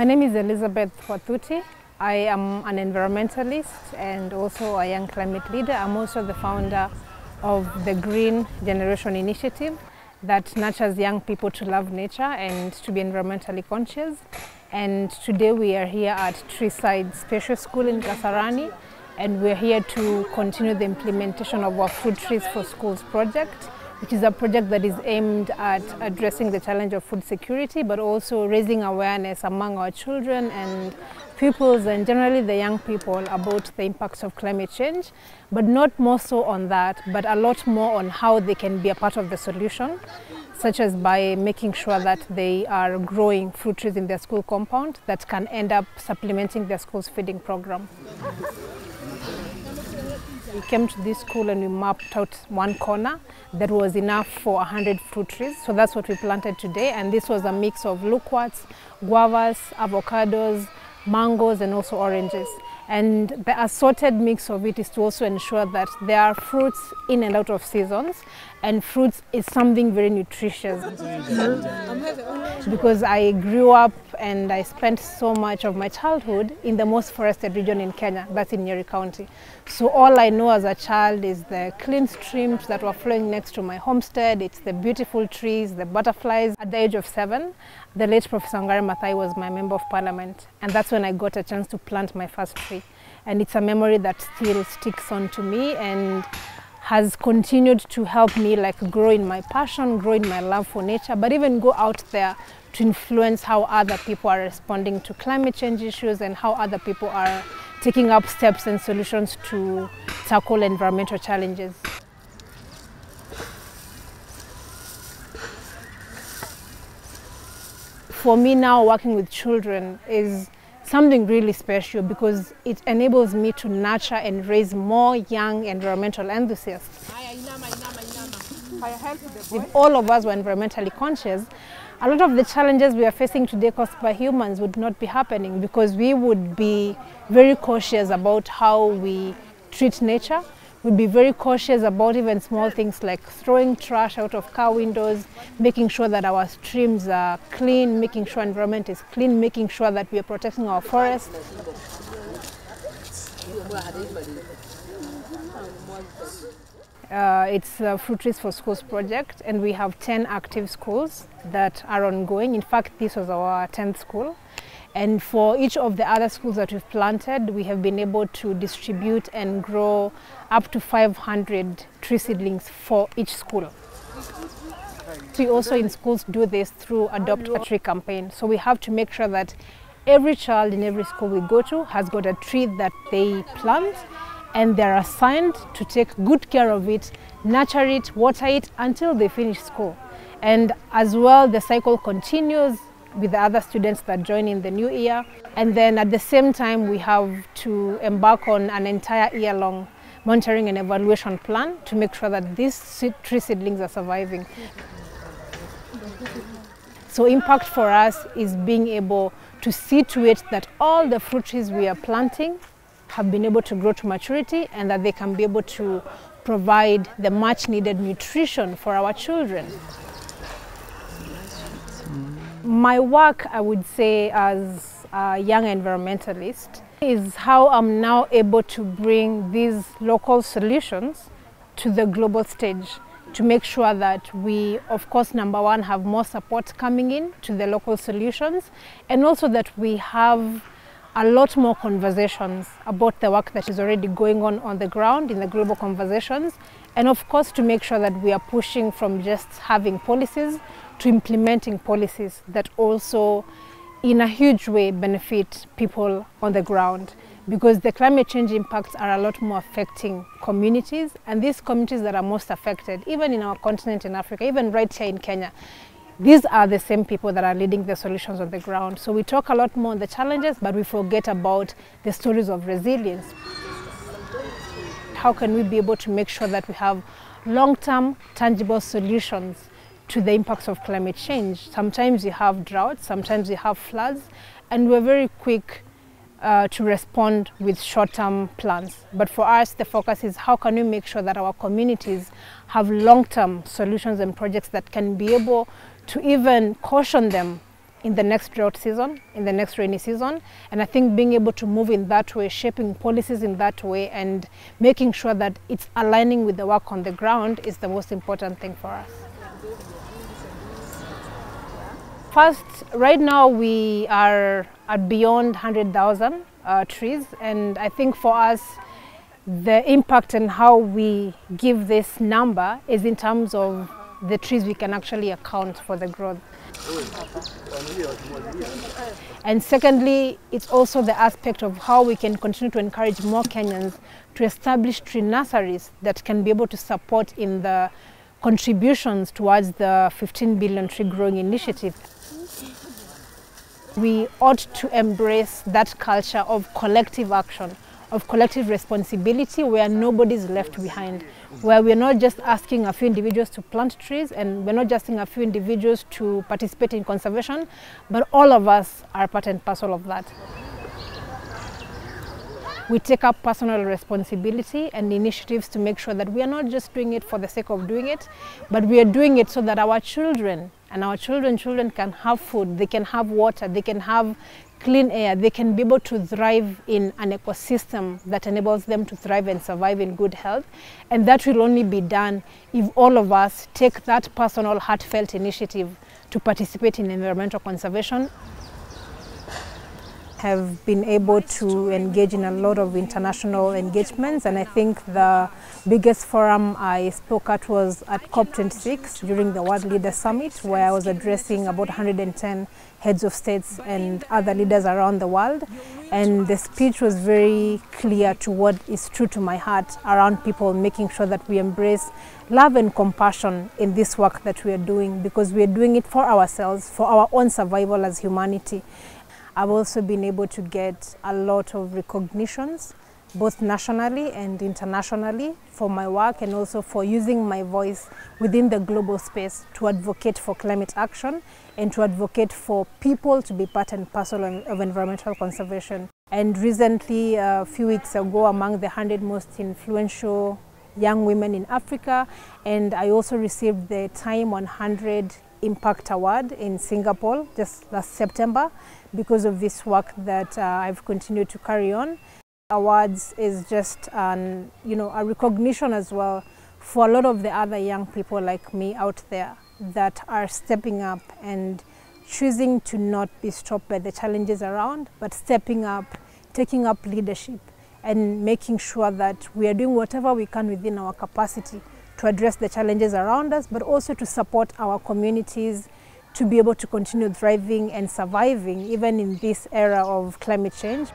My name is Elizabeth Wathuti. I am an environmentalist and also a young climate leader. I'm also the founder of the Green Generation Initiative that nurtures young people to love nature and to be environmentally conscious. And today we are here at Treeside Special School in Kasarani, and we're here to continue the implementation of our Fruit Trees for Schools project, which is a project that is aimed at addressing the challenge of food security, but also raising awareness among our children and pupils and generally the young people about the impacts of climate change, but not more so on that, but a lot more on how they can be a part of the solution, such as by making sure that they are growing fruit trees in their school compound that can end up supplementing their school's feeding program. We came to this school and we mapped out one corner that was enough for 100 fruit trees. So that's what we planted today. And this was a mix of loquats, guavas, avocados, mangoes, and also oranges. And the assorted mix of it is to also ensure that there are fruits in and out of seasons. And fruits is something very nutritious. Because I grew up and I spent so much of my childhood in the most forested region in Kenya, that's in Nyeri County. So all I know as a child is the clean streams that were flowing next to my homestead. It's the beautiful trees, the butterflies. At the age of 7, the late Professor Wangari Maathai was my member of parliament. And that's when I got a chance to plant my first tree. And it's a memory that still sticks on to me and has continued to help me grow in my passion, grow in my love for nature, but even go out there to influence how other people are responding to climate change issues and how other people are taking up steps and solutions to tackle environmental challenges. For me now, working with children is something really special because it enables me to nurture and raise more young environmental enthusiasts. If all of us were environmentally conscious, a lot of the challenges we are facing today caused by humans would not be happening because we would be very cautious about how we treat nature. We'd be very cautious about even small things like throwing trash out of car windows, making sure that our streams are clean, making sure environment is clean, making sure that we are protecting our forests. It's a Fruit Trees for Schools project, and we have 10 active schools that are ongoing. In fact, this was our 10th school. And for each of the other schools that we've planted, we have been able to distribute and grow up to 500 tree seedlings for each school. We also in schools do this through Adopt a Tree campaign. So we have to make sure that every child in every school we go to has got a tree that they plant, and they're assigned to take good care of it, nurture it, water it until they finish school. And as well, the cycle continues with the other students that join in the new year. And then at the same time, we have to embark on an entire year-long monitoring and evaluation plan to make sure that these tree seedlings are surviving. So impact for us is being able to see to it that all the fruit trees we are planting have been able to grow to maturity and that they can be able to provide the much needed nutrition for our children. My work, I would say, as a young environmentalist, is how I'm now able to bring these local solutions to the global stage to make sure that we, of course, number one, have more support coming in to the local solutions, and also that we have a lot more conversations about the work that is already going on the ground in the global conversations, and of course to make sure that we are pushing from just having policies to implementing policies that also in a huge way benefit people on the ground, because the climate change impacts are a lot more affecting communities, and these communities that are most affected, even in our continent in Africa, even right here in Kenya, these are the same people that are leading the solutions on the ground. So we talk a lot more on the challenges, but we forget about the stories of resilience. How can we be able to make sure that we have long-term, tangible solutions to the impacts of climate change? Sometimes you have droughts, sometimes you have floods, and we're very quick to respond with short-term plans. But for us, the focus is how can we make sure that our communities have long-term solutions and projects that can be able to even caution them in the next drought season, in the next rainy season. And I think being able to move in that way, shaping policies in that way, and making sure that it's aligning with the work on the ground is the most important thing for us. First, right now we are at beyond 100,000 trees, and I think for us, the impact and how we give this number is in terms of the trees we can actually account for the growth. And secondly, it's also the aspect of how we can continue to encourage more Kenyans to establish tree nurseries that can be able to support in the contributions towards the 15 billion tree growing initiative. We ought to embrace that culture of collective action, of collective responsibility, where nobody's left behind, where we're not just asking a few individuals to plant trees, and we're not just asking a few individuals to participate in conservation, but all of us are part and parcel of that. We take up personal responsibility and initiatives to make sure that we are not just doing it for the sake of doing it, but we are doing it so that our children and our children can have food, they can have water, they can have clean air, they can be able to thrive in an ecosystem that enables them to thrive and survive in good health. And that will only be done if all of us take that personal, heartfelt initiative to participate in environmental conservation. Have been able to engage in a lot of international engagements, and I think the biggest forum I spoke at was at COP26 during the World Leaders Summit, where I was addressing about 110 heads of states and other leaders around the world. And the speech was very clear to what is true to my heart around people making sure that we embrace love and compassion in this work that we are doing, because we are doing it for ourselves, for our own survival as humanity. I've also been able to get a lot of recognitions, both nationally and internationally, for my work, and also for using my voice within the global space to advocate for climate action and to advocate for people to be part and parcel of environmental conservation. And recently, a few weeks ago, among the 100 most influential young women in Africa, and I also received the Time 100 Impact Award in Singapore just last September because of this work that I've continued to carry on. Awards is just a recognition as well for a lot of the other young people like me out there that are stepping up and choosing to not be stopped by the challenges around, but stepping up, taking up leadership and making sure that we are doing whatever we can within our capacity to address the challenges around us, but also to support our communities to be able to continue thriving and surviving even in this era of climate change.